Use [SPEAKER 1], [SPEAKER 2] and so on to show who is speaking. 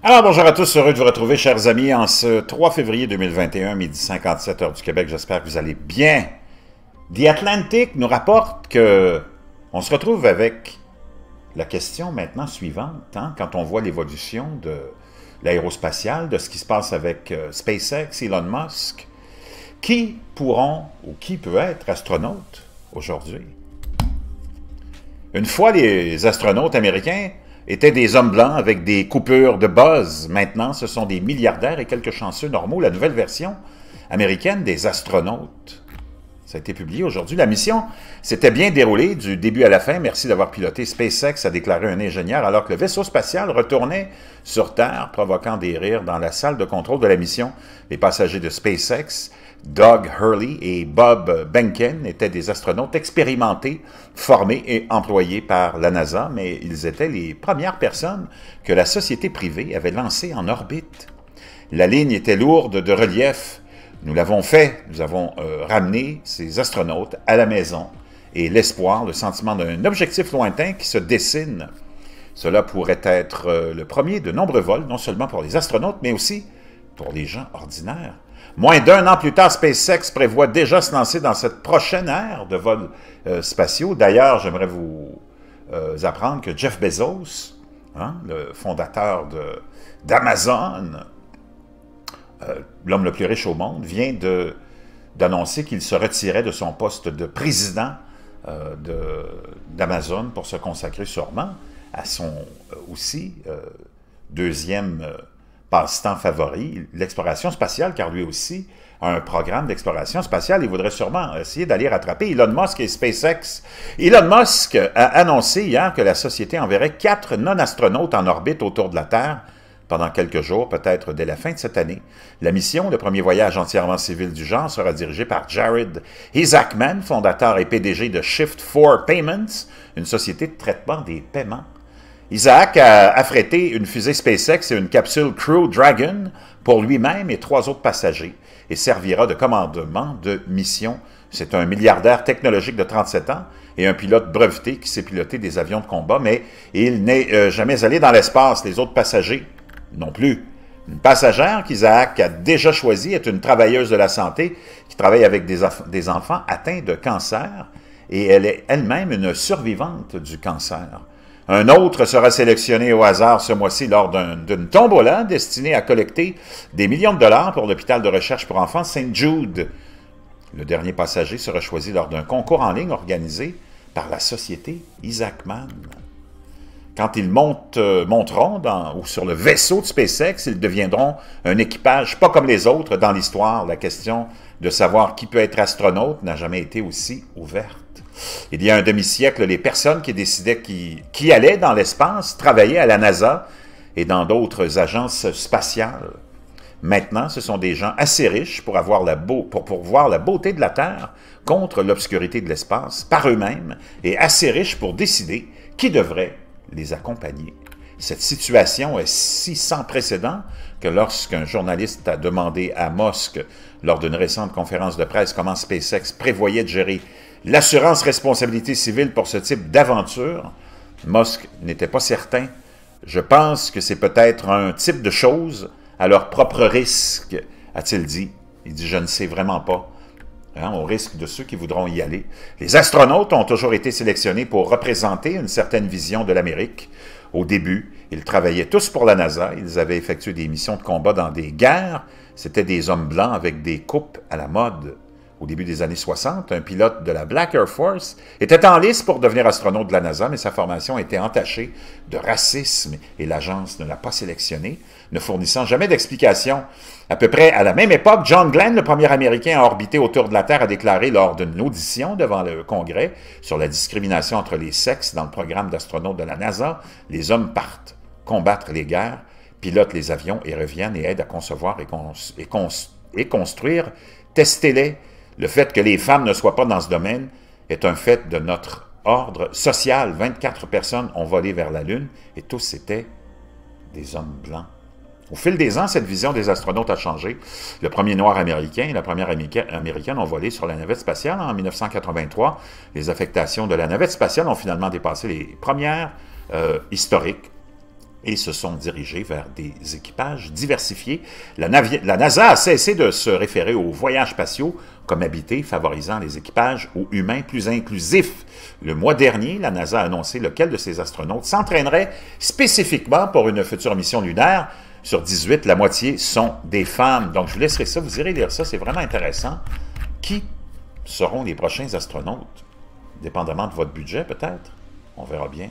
[SPEAKER 1] Alors, bonjour à tous, heureux de vous retrouver, chers amis, en ce 3 février 2021, midi 57 heure du Québec. J'espère que vous allez bien. The Atlantic nous rapporte que on se retrouve avec la question maintenant suivante, quand on voit l'évolution de l'aérospatiale, de ce qui se passe avec SpaceX, Elon Musk, qui pourront ou qui peut être astronaute aujourd'hui? Une fois, les astronautes américains étaient des hommes blancs avec des coupures de buzz. Maintenant, ce sont des milliardaires et quelques chanceux normaux. La nouvelle version américaine des astronautes. Ça a été publié aujourd'hui. La mission s'était bien déroulée du début à la fin. Merci d'avoir piloté. SpaceX, a déclaré un ingénieur, alors que le vaisseau spatial retournait sur Terre, provoquant des rires dans la salle de contrôle de la mission. Les passagers de SpaceX, Doug Hurley et Bob Behnken, étaient des astronautes expérimentés, formés et employés par la NASA, mais ils étaient les premières personnes que la société privée avait lancées en orbite. La ligne était lourde de relief. Nous l'avons fait, nous avons ramené ces astronautes à la maison et l'espoir, le sentiment d'un objectif lointain qui se dessine. Cela pourrait être le premier de nombreux vols, non seulement pour les astronautes, mais aussi pour les gens ordinaires. Moins d'un an plus tard, SpaceX prévoit déjà se lancer dans cette prochaine ère de vols spatiaux. D'ailleurs, j'aimerais vous apprendre que Jeff Bezos, le fondateur d'Amazon, l'homme le plus riche au monde, vient d'annoncer qu'il se retirait de son poste de président d'Amazon pour se consacrer sûrement à son aussi deuxième passe-temps favori, l'exploration spatiale, car lui aussi a un programme d'exploration spatiale. Il voudrait sûrement essayer d'aller rattraper Elon Musk et SpaceX. Elon Musk a annoncé hier que la société enverrait 4 non-astronautes en orbite autour de la Terre pendant quelques jours, peut-être dès la fin de cette année. La mission, le premier voyage entièrement civil du genre, sera dirigée par Jared Isaacman, fondateur et PDG de Shift4 Payments, une société de traitement des paiements. Isaac a affrété une fusée SpaceX et une capsule Crew Dragon pour lui-même et 3 autres passagers et servira de commandement de mission. C'est un milliardaire technologique de 37 ans et un pilote breveté qui sait piloter des avions de combat, mais il n'est jamais allé dans l'espace. Les autres passagers non plus. Une passagère qu'Isaac a déjà choisie est une travailleuse de la santé qui travaille avec des enfants atteints de cancer et elle est elle-même une survivante du cancer. Un autre sera sélectionné au hasard ce mois-ci lors d'une tombola destinée à collecter des millions de dollars pour l'hôpital de recherche pour enfants St. Jude. Le dernier passager sera choisi lors d'un concours en ligne organisé par la société Isaacman. Quand ils monteront sur le vaisseau de SpaceX, ils deviendront un équipage pas comme les autres dans l'histoire. La question de savoir qui peut être astronaute n'a jamais été aussi ouverte. Il y a un demi-siècle, les personnes qui décidaient qui allaient dans l'espace travaillaient à la NASA et dans d'autres agences spatiales. Maintenant, ce sont des gens assez riches pour voir la beauté de la Terre contre l'obscurité de l'espace par eux-mêmes et assez riches pour décider qui devrait les accompagner. Cette situation est si sans précédent que lorsqu'un journaliste a demandé à Musk, lors d'une récente conférence de presse, comment SpaceX prévoyait de gérer l'assurance responsabilité civile pour ce type d'aventure, Musk n'était pas certain. Je pense que c'est peut-être un type de choses à leur propre risque, a-t-il dit. Il dit, je ne sais vraiment pas. Au risque de ceux qui voudront y aller. Les astronautes ont toujours été sélectionnés pour représenter une certaine vision de l'Amérique. Au début, ils travaillaient tous pour la NASA. Ils avaient effectué des missions de combat dans des guerres. C'étaient des hommes blancs avec des coupes à la mode. Au début des années 60, un pilote de la Black Air Force était en lice pour devenir astronaute de la NASA, mais sa formation était entachée de racisme et l'agence ne l'a pas sélectionné, ne fournissant jamais d'explication. À peu près à la même époque, John Glenn, le premier Américain à orbiter autour de la Terre, a déclaré lors d'une audition devant le Congrès sur la discrimination entre les sexes dans le programme d'astronautes de la NASA, « Les hommes partent combattre les guerres, pilotent les avions et reviennent et aident à concevoir et construire. Testez-les. Le fait que les femmes ne soient pas dans ce domaine est un fait de notre ordre social. 24 personnes ont volé vers la Lune et tous étaient des hommes blancs. Au fil des ans, cette vision des astronautes a changé. Le premier noir américain et la première américaine ont volé sur la navette spatiale en 1983. Les affectations de la navette spatiale ont finalement dépassé les premières historiques. et se sont dirigés vers des équipages diversifiés. La NASA a cessé de se référer aux voyages spatiaux comme habités, favorisant les équipages aux humains plus inclusifs. Le mois dernier, la NASA a annoncé lequel de ses astronautes s'entraînerait spécifiquement pour une future mission lunaire. Sur 18, la moitié sont des femmes. Donc, je vous laisserai ça, vous irez lire ça, c'est vraiment intéressant. Qui seront les prochains astronautes? Dépendamment de votre budget, peut-être. On verra bien.